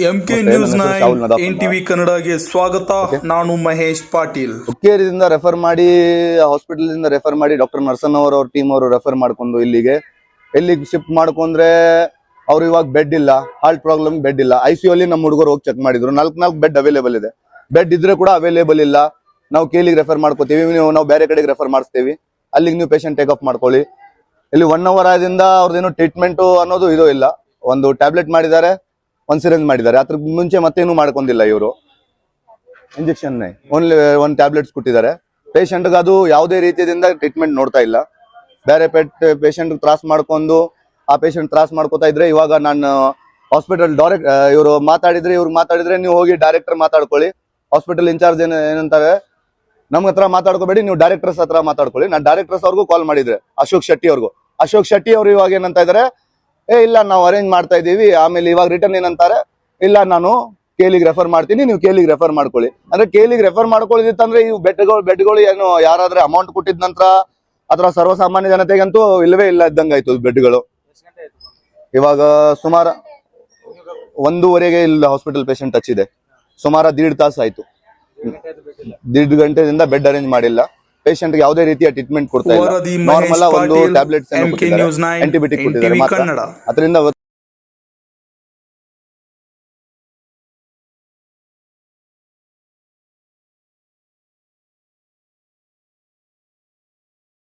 MK news ಎನ್ಟಿವಿ ಕನ್ನಡಗೆ ಸ್ವಾಗತ. ನಾನು Mahesh Patil. ಹುಕ್ಕೇರಿಯಿಂದ refer ಮಾಡಿ ಹಾಸ್ಪಿಟಲ್ ಇಂದ ರೆಫರ್ ಮಾಡಿ ಡಾಕ್ಟರ್ ನರ್ಸನ್ ಅವ್ರ ಟೀಮ್ ಅವರು ರೆಫರ್ ಮಾಡ್ಕೊಂಡು ಎಲ್ಲಿಗೆ ಶಿಫ್ಟ್ ಮಾಡ್ಕೊಂಡ್ರೆ ಅವ್ರು ಇವಾಗ ಬೆಡ್ ಇಲ್ಲ, ಹಾರ್ಟ್ ಪ್ರಾಬ್ಲಮ್ ಬೆಡ್ ಇಲ್ಲ. ICU ಅಲ್ಲಿ ನಮ್ಮ ಹುಡುಗರು ಹೋಗಿ ಚೆಕ್ ಮಾಡಿದ್ರು, 4 ಬೆಡ್ ಅವೈಲೇಬಲ್ ಇದೆ. ಬೆಡ್ ಇದ್ರೆ ಕೂಡ ಅವೈಲೇಬಲ್ ಇಲ್ಲ. ನಾವು ಕೇಲಿಗೆ ರೆಫರ್ ಮಾಡ್ಕೋತೀವಿ, ನಾವು ಬೇರೆ ಕಡೆಗೆ ರೆಫರ್ ಮಾಡಿಸ್ತೀವಿ. ಅಲ್ಲಿಗೆ ನೀವು ಪೇಷಂಟ್ ಟೇಕ್ ಆಫ್ ಮಾಡ್ಕೊಳ್ಳಿ. ಇಲ್ಲಿ 1 hour ಆದಿಂದ ಅವ್ರದ್ದೇನು ಟ್ರೀಟ್ಮೆಂಟ್ ಅನ್ನೋದು ಇದು ಇಲ್ಲ. ಒಂದು ಟ್ಯಾಬ್ಲೆಟ್ ಮಾಡಿದ್ದಾರೆ, ಒಂದು ಸಿರಿಂಜ್ ಮಾಡಿದ್ದಾರೆ. ಅದ್ರ ಮುಂಚೆ ಮತ್ತೇನು ಮಾಡ್ಕೊಂಡಿಲ್ಲ ಇವರು. ಇಂಜೆಕ್ಷನ್ ಓನ್ಲಿ 1 ಟ್ಯಾಬ್ಲೆಟ್ಸ್ ಕೊಟ್ಟಿದ್ದಾರೆ. ಪೇಷಂಟ್ಗೆ ಅದು ಯಾವುದೇ ರೀತಿಯಿಂದ ಟ್ರೀಟ್ಮೆಂಟ್ ನೋಡ್ತಾ ಇಲ್ಲ. ಬೇರೆ ಪೇಷಂಟ್ ತ್ರಾಸ್ ಮಾಡ್ಕೊಂಡು ಆ ಪೇಷಂಟ್ ತ್ರಾಸ್ ಮಾಡ್ಕೋತಾ ಇದ್ರೆ ಇವಾಗ ನಾನು ಹಾಸ್ಪಿಟಲ್ ಇವ್ರು ಮಾತಾಡಿದ್ರೆ ನೀವು ಹೋಗಿ ಡೈರೆಕ್ಟರ್ ಮಾತಾಡ್ಕೊಳ್ಳಿ. ಹಾಸ್ಪಿಟಲ್ ಇನ್ಚಾರ್ಜ್ ಏನಂತಾರೆ, ನಮ್ ಹತ್ರ ಮಾತಾಡ್ಕೋಬೇಡಿ, ನೀವು ಡೈರೆಕ್ಟರ್ಸ್ ಹತ್ರ ಮಾತಾಡ್ಕೊಳ್ಳಿ. ನಾನು ಡೈರೆಕ್ಟರ್ಸ್ ಅವ್ರಿಗೂ ಕಾಲ್ ಮಾಡಿದ್ರೆ, ಅಶೋಕ್ ಶೆಟ್ಟಿ ಅವರು ಇವಾಗ ಏನಂತ ಇದಾರೆ, ಇಲ್ಲ ನಾವು ಅರೇಂಜ್ ಮಾಡ್ತಾ ಇದೀವಿ. ಆಮೇಲೆ ಇವಾಗ ರಿಟರ್ನ್ ಏನಂತಾರೆ, ಇಲ್ಲ ನಾನು ಕೇಲಿಗೆ ರೆಫರ್ ಮಾಡ್ತೀನಿ, ನೀವು ಕೇಲಿಗೆ ರೆಫರ್ ಮಾಡ್ಕೊಳ್ಳಿ. ಅಂದ್ರೆ ಕೇಲಿಗೆ ರೆಫರ್ ಮಾಡ್ಕೊಳ್ಳಿತ್ತಂದ್ರೆ ಇವು ಬೆಡ್ಗಳು ಏನು ಯಾರಾದ್ರೆ ಅಮೌಂಟ್ ಕೊಟ್ಟಿದ ನಂತರ ಅಥವಾ ಸರ್ವಸಾಮಾನ್ಯ ಜನತೆಗಂತೂ ಇಲ್ಲವೇ ಇಲ್ಲ ಇದ್ದಂಗಾಯ್ತು ಬೆಡ್ಗಳು. ಇವಾಗ ಸುಮಾರು 1:15 ಇಲ್ಲಿ ಹಾಸ್ಪಿಟಲ್ ಪೇಷಂಟ್ ಟಚ್ ಇದೆ. ಸುಮಾರು 1.5 ತಾಸು ಆಯ್ತು. 1.5 ಗಂಟೆದಿಂದ ಬೆಡ್ ಅರೇಂಜ್ ಮಾಡಿಲ್ಲ. ಪೇಷಂಟ್ಗೆ ಯಾವುದೇ ರೀತಿಯ ಟ್ರೀಟ್ಮೆಂಟ್ ಕೊಡ್ತಾ ಇಲ್ಲ. ನಾರ್ಮಲ್ ಒಂದು ಟ್ಯಾಬ್ಲೆಟ್ಸ್ ಆಂಟಿಬಯೋಟಿಕ್ ಕೊಟ್ಟಿದ್ದಾರೆ ಮಾತ್ರ. ಅದರಿಂದ